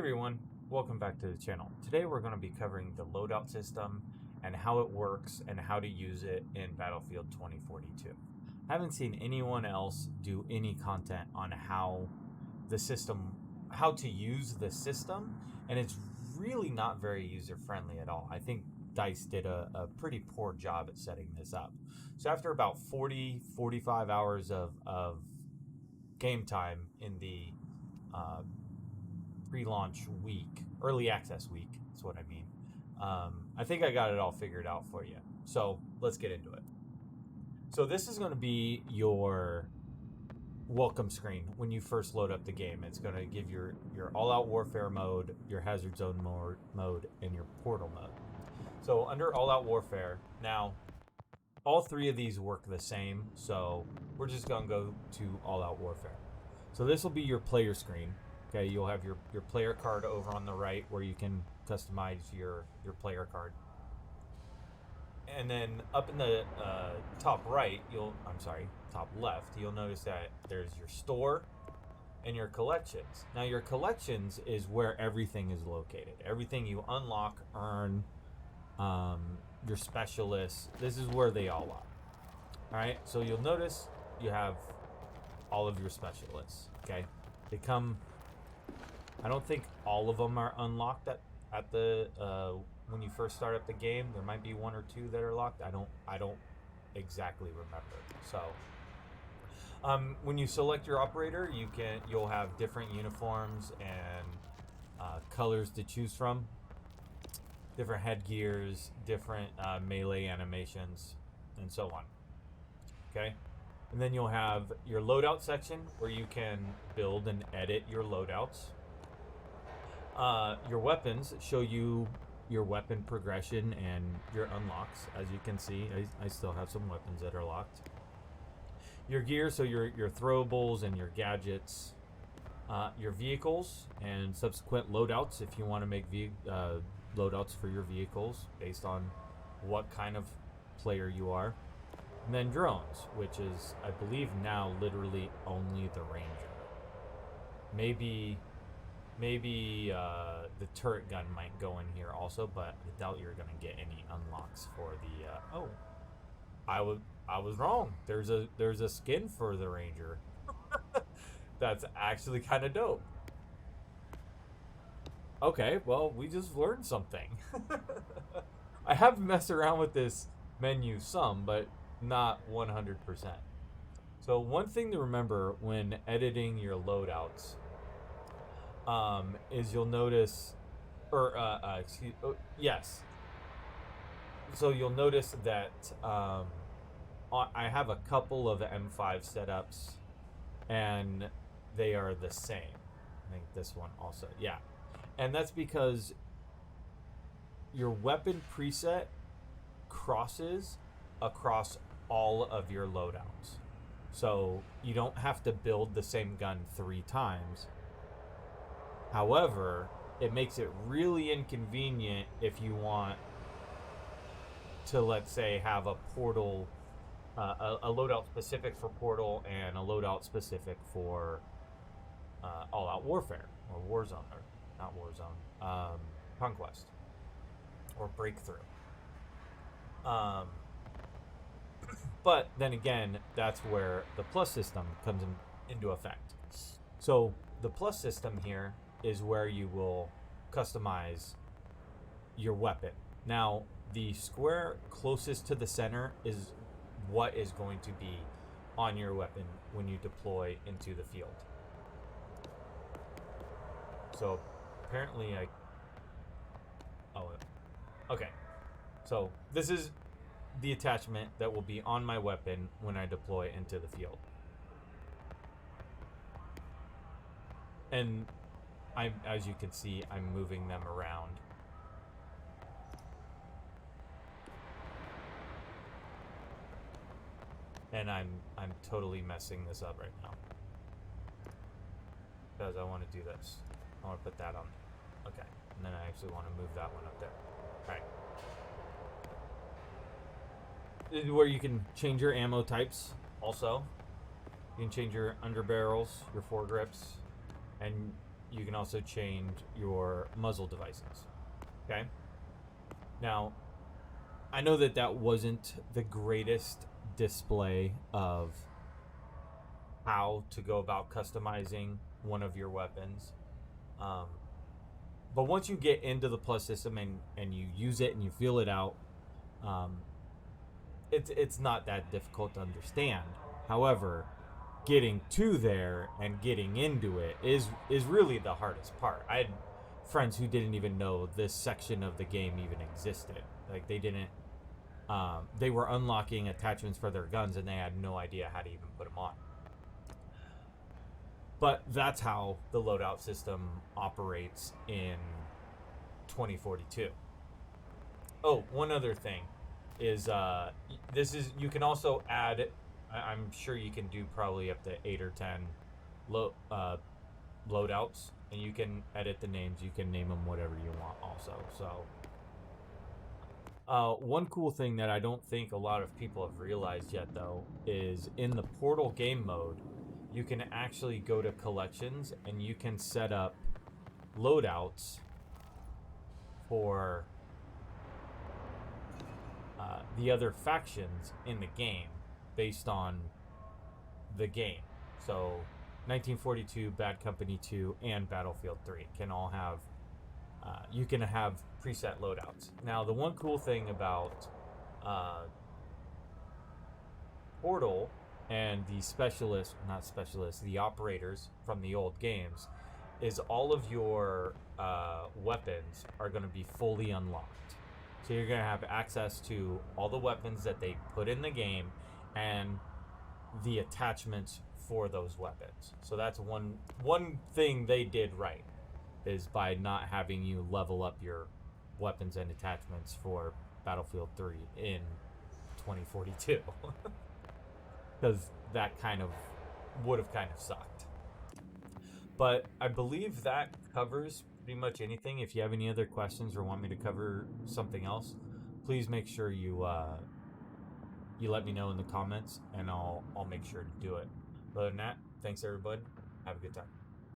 everyone, welcome back to the channel. Today we're going to be covering the loadout system and how it works and how to use it in Battlefield 2042. I haven't seen anyone else do any content on how to use the system, and it's really not very user-friendly at all. I think DICE did a pretty poor job at setting this up. So after about 45 hours of game time in the pre-launch week, early access week, that's what I mean. I think I got it all figured out for you. So let's get into it. So this is going to be your welcome screen when you first load up the game. It's going to give your all-out warfare mode, your hazard zone mode, and your portal mode. So under all-out warfare, now all three of these work the same. So we're just going to go to all-out warfare. So this will be your player screen. Okay, you'll have your player card over on the right where you can customize your player card. And then up in the top left, you'll notice that there's your store and your collections. Now your collections is where everything is located. Everything you unlock, earn, your specialists, this is where they all are. Alright, so you'll notice you have all of your specialists. Okay, they come. I don't think all of them are unlocked at the when you first start up the game. There might be one or two that are locked. I don't exactly remember. So when you select your operator, you'll have different uniforms and colors to choose from, different headgears, different melee animations, and so on. Okay. And then you'll have your loadout section where you can build and edit your loadouts. Your weapons show you your weapon progression and your unlocks. As you can see, I still have some weapons that are locked. Your gear, so your throwables and your gadgets. Your vehicles and subsequent loadouts if you want to make loadouts for your vehicles based on what kind of player you are. And then drones, which is, I believe now, literally only the Ranger. Maybe the turret gun might go in here also, but I doubt you're gonna get any unlocks for the. I was wrong. There's a skin for the Ranger. That's actually kind of dope. Okay, well, we just learned something. I have messed around with this menu some, but not 100%. So one thing to remember when editing your loadouts is you'll notice, yes. So you'll notice that I have a couple of M5 setups, and they are the same. I think this one also, yeah. And that's because your weapon preset crosses across all of your loadouts. So you don't have to build the same gun 3 times. However, it makes it really inconvenient if you want to, let's say, have a portal, a loadout specific for portal and a loadout specific for all-out warfare or Warzone, or not Warzone, Conquest or Breakthrough. But then again, that's where the plus system comes into effect. So the plus system here is where you will customize your weapon. Now, the square closest to the center is what is going to be on your weapon when you deploy into the field. So apparently okay. So this is the attachment that will be on my weapon when I deploy into the field. And as you can see, I'm moving them around. And I'm totally messing this up right now, because I want to do this. I want to put that on. Okay. And then I actually want to move that one up there. All right. This is where you can change your ammo types also. You can change your underbarrels, your foregrips, and you can also change your muzzle devices. Okay. Now, I know that that wasn't the greatest display of how to go about customizing one of your weapons. But once you get into the Plus system and you use it and you feel it out, it's not that difficult to understand. However, getting to there and getting into it is really the hardest part. I had friends who didn't even know this section of the game even existed. Like they didn't. They were unlocking attachments for their guns and they had no idea how to even put them on. But that's how the loadout system operates in 2042. Oh, one other thing is you can also add. I'm sure you can do probably up to 8 or 10 loadouts, and you can edit the names. You can name them whatever you want also. So one cool thing that I don't think a lot of people have realized yet, though, is in the Portal game mode, you can actually go to collections and you can set up loadouts for the other factions in the game based on the game. So 1942, Bad Company 2, and Battlefield 3 can all have you can have preset loadouts. Now, the one cool thing about Portal and the operators from the old games is all of your weapons are going to be fully unlocked. So you're going to have access to all the weapons that they put in the game and the attachments for those weapons. So that's one thing they did right, is by not having you level up your weapons and attachments for Battlefield 3 in 2042. Because that would have kind of sucked. But I believe that covers pretty much anything. If you have any other questions or want me to cover something else, please make sure you let me know in the comments, and I'll make sure to do it. Other than that, thanks everybody. Have a good time.